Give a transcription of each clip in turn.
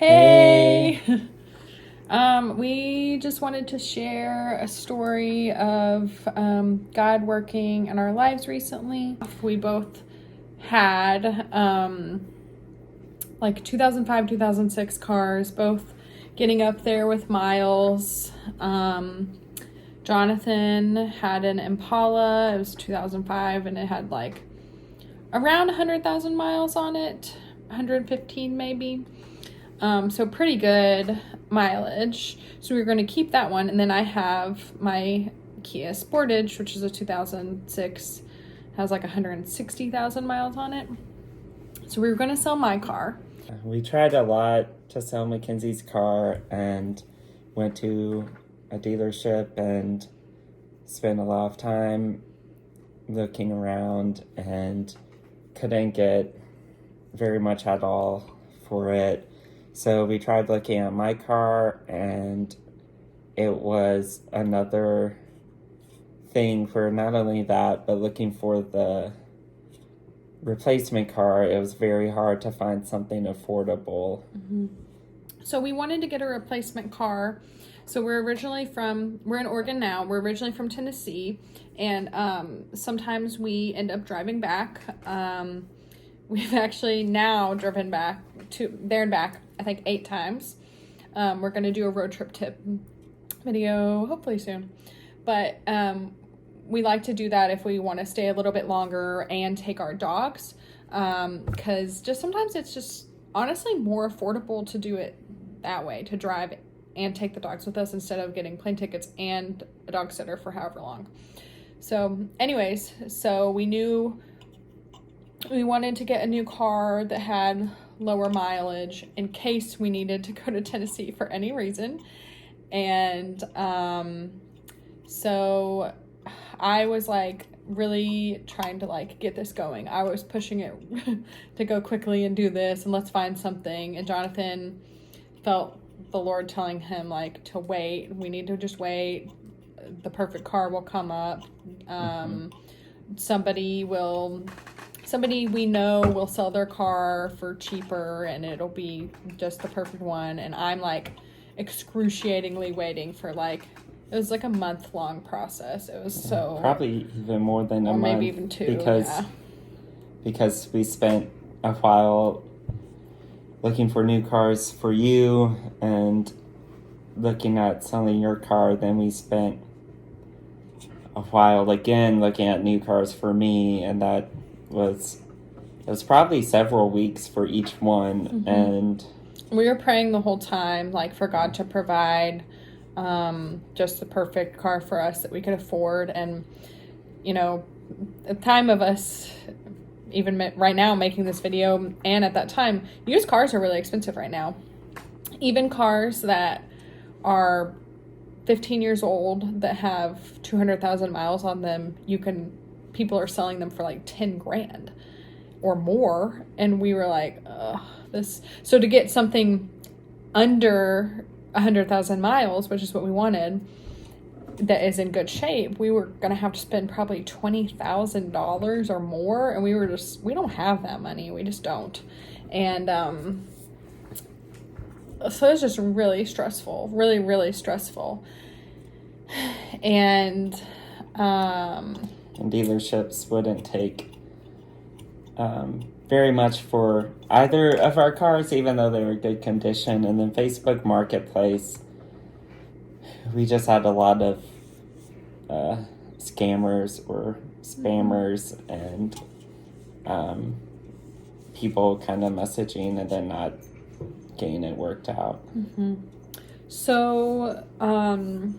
Hey! We just wanted to share a story of God working in our lives recently. We both had like 2005, 2006 cars, both getting up there with miles. Jonathan had an Impala. It was 2005 and it had like around 100,000 miles on it, 115 maybe. So pretty good mileage. So we were going to keep that one. And then I have my Kia Sportage, which is a 2006, has like 160,000 miles on it. So we were going to sell my car. We tried a lot to sell Mackenzie's car and went to a dealership and spent a lot of time looking around and couldn't get very much at all for it. So we tried looking at my car, and it was another thing for not only that, but looking for the replacement car. It was very hard to find something affordable. Mm-hmm. So we wanted to get a replacement car. So we're in Oregon now. We're originally from Tennessee, and sometimes we end up driving back. We've actually now driven back to there and back, I think 8 times. We're going to do a road trip tip video hopefully soon. But we like to do that if we want to stay a little bit longer and take our dogs. Because just sometimes it's just honestly more affordable to do it that way, to drive and take the dogs with us instead of getting plane tickets and a dog sitter for however long. So anyways, so we knew we wanted to get a new car that had lower mileage in case we needed to go to Tennessee for any reason. And so I was like really trying to like get this going. I was pushing it to go quickly and do this and let's find something. And Jonathan felt the Lord telling him like to wait. We need to just wait. The perfect car will come up. Somebody we know will sell their car for cheaper and it'll be just the perfect one. And I'm like excruciatingly waiting for like, it was like a month-long process. It was so... Probably even more than a month. Maybe even 2, because we spent a while looking for new cars for you and looking at selling your car. Then we spent a while again looking at new cars for me, and it was probably several weeks for each one. Mm-hmm. And we were praying the whole time like for God to provide just the perfect car for us that we could afford. And you know, at the time of us even right now making this video, and at that time, used cars are really expensive right now. Even cars that are 15 years old that have 200,000 miles on them, people are selling them for like 10 grand or more. And we were like, so to get something under 100,000 miles, which is what we wanted, that is in good shape, we were going to have to spend probably $20,000 or more. And we don't have that money. We just don't. And, so it's just really stressful, really, really stressful. And dealerships wouldn't take very much for either of our cars, even though they were good condition. And then Facebook Marketplace, we just had a lot of scammers or spammers and people kind of messaging and then not getting it worked out. Mm-hmm. So in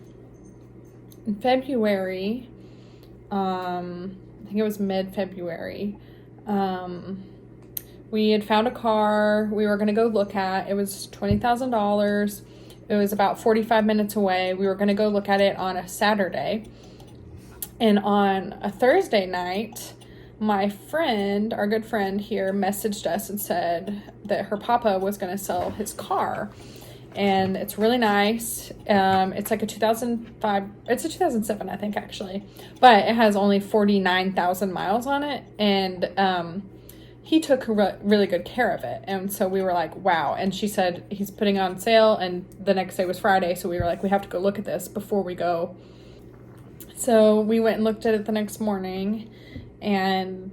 February, I think it was mid-February, we had found a car we were going to go look at. It was $20,000. It was about 45 minutes away. We were going to go look at it on a Saturday. And on a Thursday night, my friend, our good friend here, messaged us and said that her papa was going to sell his car. And it's really nice. It's like a 2005, it's a 2007, I think, actually. But it has only 49,000 miles on it. And he took really good care of it. And so we were like, wow. And she said he's putting on sale, and the next day was Friday. So we were like, we have to go look at this before we go. So we went and looked at it the next morning, and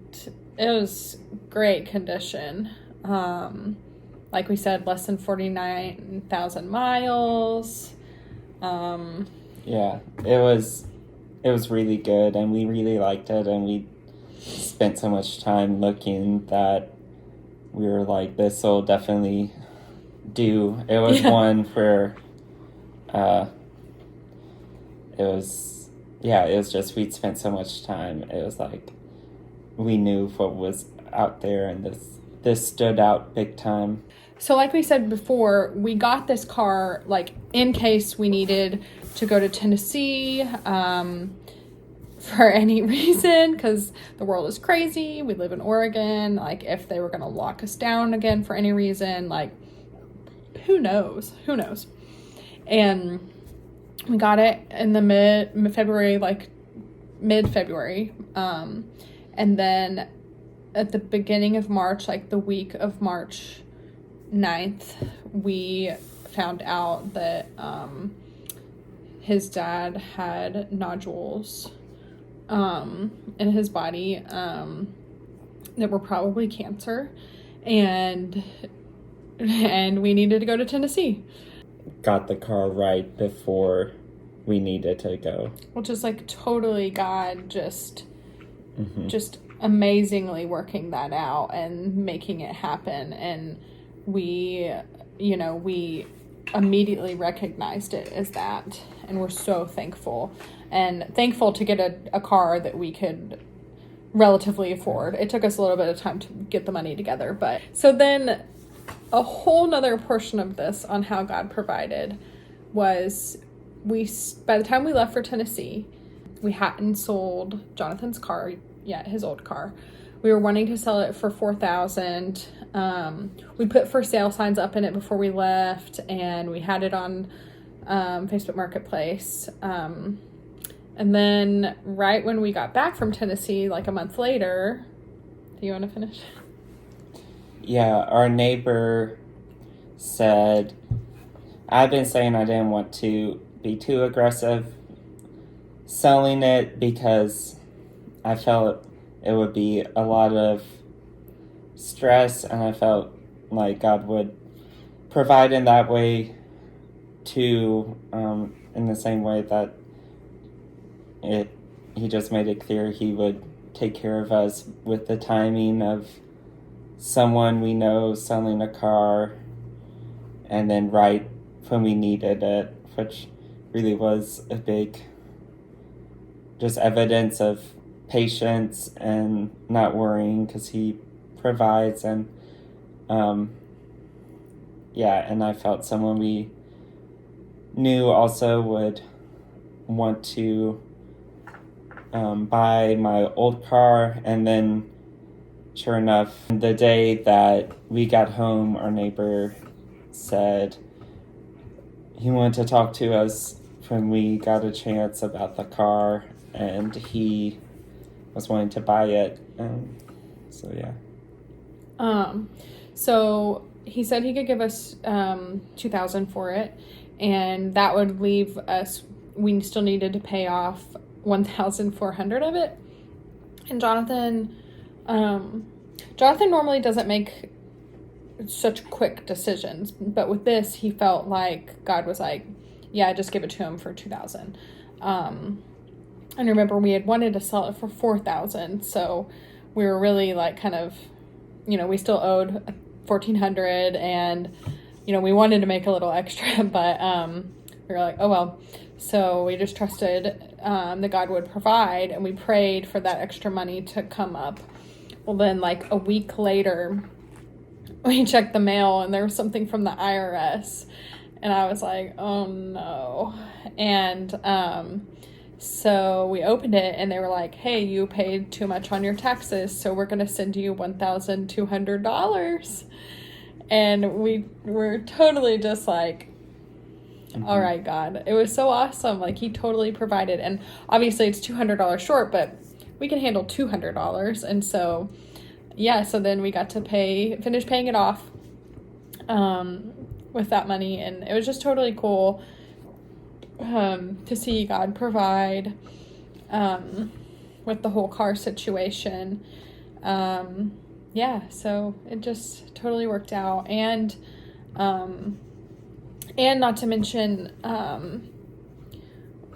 it was great condition. Like we said, less than 49,000 miles. Yeah, it was really good, and we really liked it, and we spent so much time looking that we were like, this will definitely do. It was one for, it was just, we'd spent so much time. It was like, we knew what was out there, and this stood out big time. So like we said before, we got this car like in case we needed to go to Tennessee for any reason, because the world is crazy. We live in Oregon. Like if they were going to lock us down again for any reason, like who knows? And we got it in the mid-February, like mid-February. And then at the beginning of March, like the week of March 9th, we found out that his dad had nodules in his body that were probably cancer, and we needed to go to Tennessee. Got the car right before we needed to go, which is like totally God just amazingly working that out and making it happen. And we immediately recognized it as that, and we're so thankful to get a car that we could relatively afford. It took us a little bit of time to get the money together, but so then a whole nother portion of this on how God provided was by the time we left for Tennessee, we hadn't sold Jonathan's car yet, his old car. We were wanting to sell it for $4,000. We put for sale signs up in it before we left, and we had it on Facebook Marketplace. And then right when we got back from Tennessee, like a month later, do you want to finish? Yeah, our neighbor said, I've been saying I didn't want to be too aggressive selling it because I felt it would be a lot of stress, and I felt like God would provide in that way too, in the same way that he just made it clear he would take care of us with the timing of someone we know selling a car, and then right when we needed it, which really was a big just evidence of patience and not worrying, because he provides. And and I felt someone we knew also would want to buy my old car. And then sure enough, the day that we got home, our neighbor said he wanted to talk to us when we got a chance about the car, and he was wanting to buy it. So he said he could give us $2,000 for it, and that would leave us, we still needed to pay off $1,400 of it. And Jonathan normally doesn't make such quick decisions, but with this, he felt like God was like, yeah, just give it to him for $2,000. And remember, we had wanted to sell it for $4,000, so we were really like kind of, we still owed $1,400, and we wanted to make a little extra, but we were like, oh well. So we just trusted that God would provide, and we prayed for that extra money to come up. Well, then like a week later, we checked the mail, and there was something from the IRS, and I was like, oh no. And so we opened it, and they were like, hey, you paid too much on your taxes, so we're going to send you $1,200. And we were totally just like, all right, God. It was so awesome. Like, he totally provided. And obviously it's $200 short, but we can handle $200. And so yeah, so then we got to finish paying it off with that money, and it was just totally cool to see God provide with the whole car situation. Yeah, so it just totally worked out, and not to mention,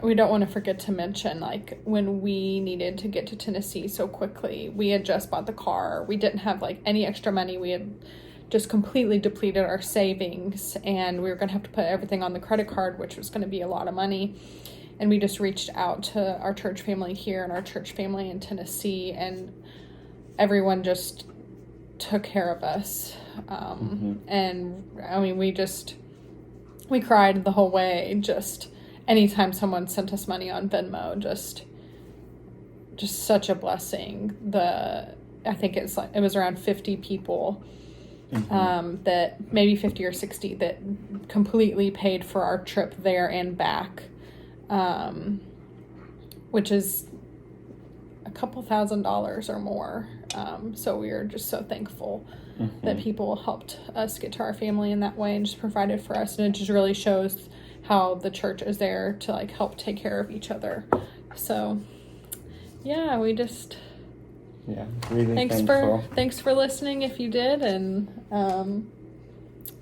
we don't want to forget to mention, like, when we needed to get to Tennessee so quickly, we had just bought the car. We didn't have, like, any extra money. We had just completely depleted our savings, and we were going to have to put everything on the credit card, which was going to be a lot of money. And we just reached out to our church family here and our church family in Tennessee, and everyone just took care of us. And I mean, we cried the whole way. Just anytime someone sent us money on Venmo, just such a blessing. I think it was around 50 people, that maybe 50 or 60 that completely paid for our trip there and back, which is a couple $1,000s or more. So we are just so thankful that people helped us get to our family in that way and just provided for us. And it just really shows how the church is there to, like, help take care of each other. So yeah, we just, really thanks for listening if you did. And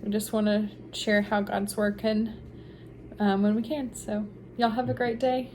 we just want to share how God's working when we can. So y'all have a great day.